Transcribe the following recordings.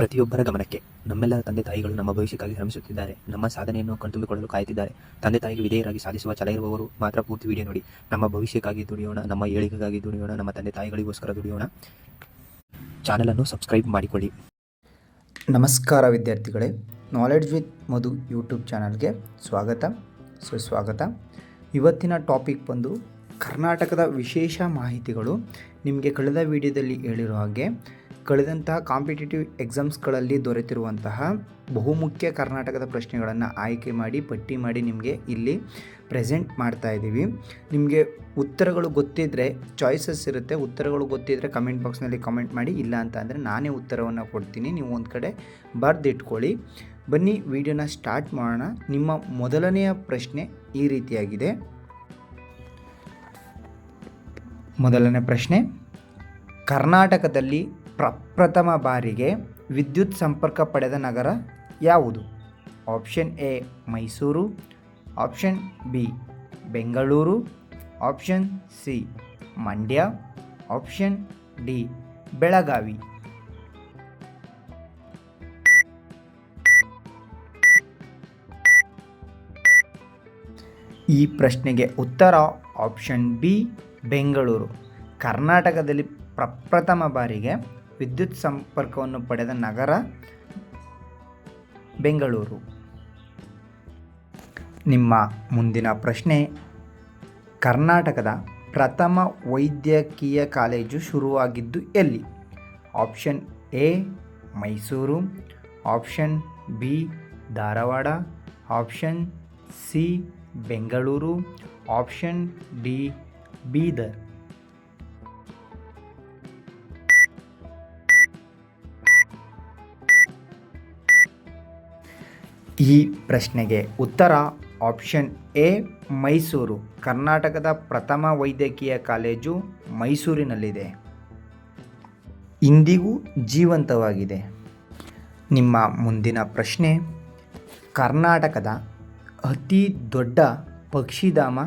ಪ್ರತಿಯೊಬ್ಬರ ಗಮನಕ್ಕೆ. ನಮ್ಮೆಲ್ಲರ ತಂದೆ ತಾಯಿಗಳು ನಮ್ಮ ಭವಿಷ್ಯಕ್ಕಾಗಿ ಶ್ರಮಿಸುತ್ತಿದ್ದಾರೆ. ನಮ್ಮ ಸಾಧನೆಯನ್ನು ಕಣ್ತುಂಬಿಕೊಳ್ಳಲು ಕಾಯುತ್ತಿದ್ದಾರೆ. ತಂದೆ ತಾಯಿಗೆ ವಿಧೇಯರಾಗಿ ಸಾಧಿಸುವ ಛಲ ಇರುವವರು ಮಾತ್ರ ಪೂರ್ತಿ ವಿಡಿಯೋ ನೋಡಿ. ನಮ್ಮ ಭವಿಷ್ಯಕ್ಕಾಗಿ ದುಡಿಯೋಣ, ನಮ್ಮ ಏಳಿಗೆಗಾಗಿ ದುಡಿಯೋಣ, ನಮ್ಮ ತಂದೆ ತಾಯಿಗಳಿಗೋಸ್ಕರ ದುಡಿಯೋಣ. ಚಾನಲನ್ನು ಸಬ್ಸ್ಕ್ರೈಬ್ ಮಾಡಿಕೊಳ್ಳಿ. ನಮಸ್ಕಾರ ವಿದ್ಯಾರ್ಥಿಗಳೇ, ನಾಲೆಡ್ಜ್ ವಿತ್ ಮಧು ಯೂಟ್ಯೂಬ್ ಚಾನಲ್ಗೆ ಸ್ವಾಗತ, ಸುಸ್ವಾಗತ. ಇವತ್ತಿನ ಟಾಪಿಕ್ ಬಂದು ಕರ್ನಾಟಕದ ವಿಶೇಷ ಮಾಹಿತಿಗಳು. ನಿಮಗೆ ಕಳೆದ ವಿಡಿಯೋದಲ್ಲಿ ಹೇಳಿರೋ ಹಾಗೆ ಕಳೆದಂತಹ ಕಾಂಪಿಟೇಟಿವ್ ಎಕ್ಸಾಮ್ಸ್ಗಳಲ್ಲಿ ದೊರೆತಿರುವಂತಹ ಬಹುಮುಖ್ಯ ಕರ್ನಾಟಕದ ಪ್ರಶ್ನೆಗಳನ್ನು ಆಯ್ಕೆ ಮಾಡಿ ಪಟ್ಟಿ ಮಾಡಿ ನಿಮಗೆ ಇಲ್ಲಿ ಪ್ರೆಸೆಂಟ್ ಮಾಡ್ತಾ ಇದ್ದೀವಿ. ನಿಮಗೆ ಉತ್ತರಗಳು ಗೊತ್ತಿದ್ದರೆ ಚಾಯ್ಸಸ್ ಇರುತ್ತೆ. ಉತ್ತರಗಳು ಗೊತ್ತಿದ್ದರೆ ಕಮೆಂಟ್ ಬಾಕ್ಸ್ನಲ್ಲಿ ಕಮೆಂಟ್ ಮಾಡಿ, ಇಲ್ಲ ಅಂತ ಅಂದರೆ ನಾನೇ ಉತ್ತರವನ್ನು ಕೊಡ್ತೀನಿ. ನೀವು ಒಂದು ಕಡೆ ಬರೆದಿಟ್ಕೊಳ್ಳಿ. ಬನ್ನಿ ವಿಡಿಯೋನ ಸ್ಟಾರ್ಟ್ ಮಾಡೋಣ. ನಿಮ್ಮ ಮೊದಲನೆಯ ಪ್ರಶ್ನೆ ಈ ರೀತಿಯಾಗಿದೆ. ಮೊದಲನೇ ಪ್ರಶ್ನೆ, ಕರ್ನಾಟಕದಲ್ಲಿ ಪ್ರಪ್ರಥಮ ಬಾರಿಗೆ ವಿದ್ಯುತ್ ಸಂಪರ್ಕ ಪಡೆದ ನಗರ ಯಾವುದು? Option A Mysuru, option B Bengaluru, option C Mandya, option D Belagavi. ಈ ಪ್ರಶ್ನೆಗೆ ಉತ್ತರ ಆಪ್ಷನ್ ಬಿ ಬೆಂಗಳೂರು. ಕರ್ನಾಟಕದಲ್ಲಿ ಪ್ರಪ್ರಥಮ ಬಾರಿಗೆ ವಿದ್ಯುತ್ ಸಂಪರ್ಕವನ್ನು ಪಡೆದ ನಗರ ಬೆಂಗಳೂರು. ನಿಮ್ಮ ಮುಂದಿನ ಪ್ರಶ್ನೆ, ಕರ್ನಾಟಕದ ಪ್ರಥಮ ವೈದ್ಯಕೀಯ ಕಾಲೇಜು ಶುರುವಾಗಿದ್ದು ಎಲ್ಲಿ? Option A Mysuru, option B Dharwad, option C Bengaluru, option D Bidar. ಈ ಪ್ರಶ್ನೆಗೆ ಉತ್ತರ ಆಪ್ಷನ್ ಎ ಮೈಸೂರು. ಕರ್ನಾಟಕದ ಪ್ರಥಮ ವೈದ್ಯಕೀಯ ಕಾಲೇಜು ಮೈಸೂರಿನಲ್ಲಿದೆ, ಇಂದಿಗೂ ಜೀವಂತವಾಗಿದೆ. ನಿಮ್ಮ ಮುಂದಿನ ಪ್ರಶ್ನೆ, ಕರ್ನಾಟಕದ ಅತಿ ದೊಡ್ಡ ಪಕ್ಷಿಧಾಮ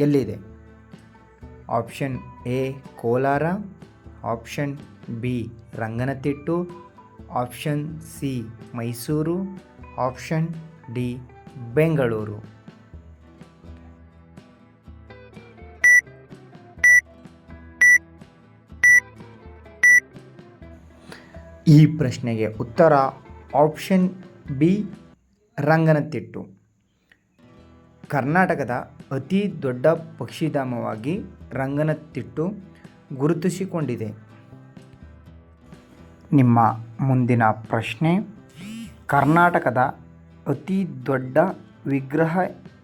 ಎಲ್ಲಿದೆ? Option A Kolar, option B Ranganathittu, option C Mysuru, option D Bengaluru. ಈ ಪ್ರಶ್ನೆಗೆ ಉತ್ತರ ಆಪ್ಷನ್ ಬಿ ರಂಗನತಿಟ್ಟು. ಕರ್ನಾಟಕದ ಅತಿ ದೊಡ್ಡ ಪಕ್ಷಿಧಾಮವಾಗಿ ರಂಗನತಿಟ್ಟು ಗುರುತಿಸಿಕೊಂಡಿದೆ. ನಿಮ್ಮ ಮುಂದಿನ ಪ್ರಶ್ನೆ, ಕರ್ನಾಟಕದ ಅತಿ ದೊಡ್ಡ ವಿಗ್ರಹ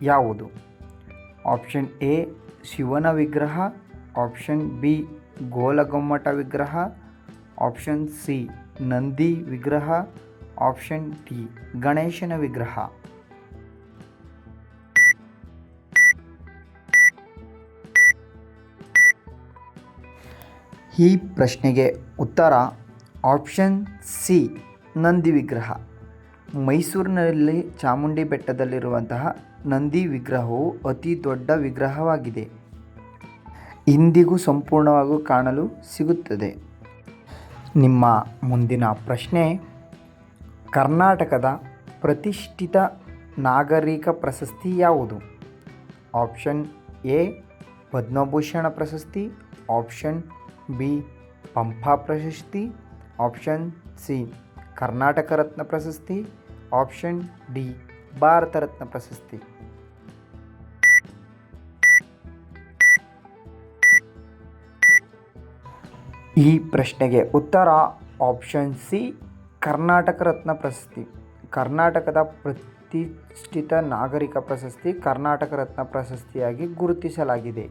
ಯಾವುದು? ಆಪ್ಷನ್ ಎ ಶಿವನ ವಿಗ್ರಹ, ಆಪ್ಷನ್ ಬಿ ಗೋಲಗೊಮ್ಮಟ ವಿಗ್ರಹ, ಆಪ್ಷನ್ ಸಿ ನಂದಿ ವಿಗ್ರಹ, ಆಪ್ಷನ್ ಡಿ ಗಣೇಶನ ವಿಗ್ರಹ. ಈ ಪ್ರಶ್ನೆಗೆ ಉತ್ತರ ಆಪ್ಷನ್ ಸಿ ನಂದಿ ವಿಗ್ರಹ. ಮೈಸೂರಿನಲ್ಲಿ ಚಾಮುಂಡಿ ಬೆಟ್ಟದಲ್ಲಿರುವಂತಹ ನಂದಿ ವಿಗ್ರಹವು ಅತಿ ದೊಡ್ಡ ವಿಗ್ರಹವಾಗಿದೆ, ಇಂದಿಗೂ ಸಂಪೂರ್ಣವಾಗಿ ಕಾಣಲು ಸಿಗುತ್ತದೆ. ನಿಮ್ಮ ಮುಂದಿನ ಪ್ರಶ್ನೆ, ಕರ್ನಾಟಕದ ಪ್ರತಿಷ್ಠಿತ ನಾಗರಿಕ ಪ್ರಶಸ್ತಿ ಯಾವುದು? ಆಪ್ಷನ್ ಎ ಪದ್ಮಭೂಷಣ ಪ್ರಶಸ್ತಿ, ಆಪ್ಷನ್ ಬಿ ಪಂಪ ಪ್ರಶಸ್ತಿ, ಆಪ್ಷನ್ ಸಿ ಕರ್ನಾಟಕ ರತ್ನ ಪ್ರಶಸ್ತಿ, ಆಪ್ಷನ್ ಡಿ ಭಾರತ ರತ್ನ ಪ್ರಶಸ್ತಿ. ಈ ಪ್ರಶ್ನೆಗೆ ಉತ್ತರ ಆಪ್ಷನ್ ಸಿ ಕರ್ನಾಟಕ ರತ್ನ ಪ್ರಶಸ್ತಿ. ಕರ್ನಾಟಕದ ಪ್ರತಿಷ್ಠಿತ ನಾಗರಿಕ ಪ್ರಶಸ್ತಿ ಕರ್ನಾಟಕ ರತ್ನ ಪ್ರಶಸ್ತಿಯಾಗಿ ಗುರುತಿಸಲಾಗಿದೆ.